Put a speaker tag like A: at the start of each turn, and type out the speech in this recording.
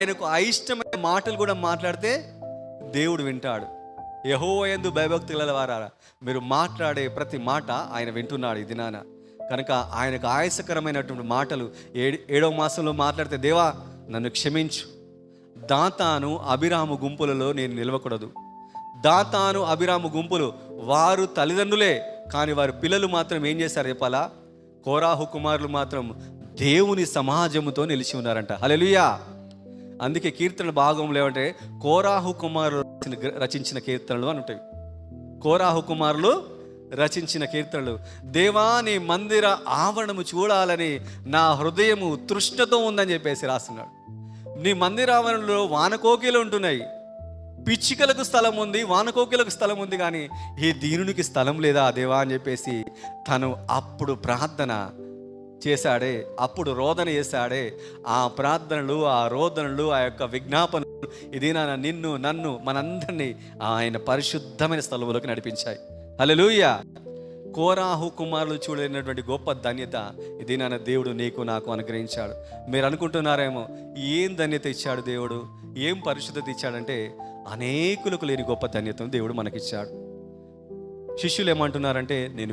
A: ఆయనకు అయిష్టమైన మాటలు కూడా మాట్లాడితే దేవుడు వింటాడు. యెహోవా యందు భయభక్తులు గలవారా, మీరు మాట్లాడే ప్రతి మాట ఆయన వింటున్నాడు ఈ దినాన. కనుక ఆయనకు ఆయాసకరమైనటువంటి మాటలు 7వ మాసంలో మాట్లాడితే, దేవా నన్ను క్షమించు, దాతాను అభిరాము గుంపులలో నేను నిలవకూడదు. దాతాను అభిరాము గుంపులు వారు తల్లిదండ్రులే, కానీ వారి పిల్లలు మాత్రం ఏం చేశారు చెప్పాలా? కోరాహు కుమారులు మాత్రం దేవుని సమాజముతో నిలిచి ఉన్నారంట. హల్లెలూయా. అందుకే కీర్తన భాగంలో ఏమంటే కోరాహు కుమారులు రచించిన కీర్తనలు అని ఉంటాయి. కోరాహు కుమారులు రచించిన కీర్తనలు. దేవా నీ మందిర ఆవరణము చూడాలని నా హృదయము తృష్ణతో ఉందని చెప్పేసి రాస్తున్నాడు. నీ మందిర ఆవరణలో వానకోకిలు ఉంటున్నాయి, పిచ్చికలకు స్థలం ఉంది, వానకోకిలకు స్థలం ఉంది, కానీ ఈ దీనునికి స్థలం లేదా దేవా అని చెప్పేసి తను అప్పుడు ప్రార్థన చేశాడే, అప్పుడు రోదన చేశాడే. ఆ ప్రార్థనలు, ఆ రోదనలు, ఆ యొక్క విజ్ఞాపనలు ఇది నిన్ను నన్ను మనందరినీ ఆయన పరిశుద్ధమైన స్థలంలోకి నడిపించాయి. హల్లెలూయా. కోరాహు కుమారులు చూడలేనటువంటి గొప్ప ధన్యత ఇది దేవుడు నీకు నాకు అనుగ్రహించాడు. మీరు అనుకుంటున్నారేమో ఏం ధన్యత ఇచ్చాడు దేవుడు, ఏం పరిశుద్ధత ఇచ్చాడంటే అనేకులకు లేని గొప్ప ధన్యతను దేవుడు మనకిచ్చాడు. శిష్యులు ఏమంటున్నారంటే, నేను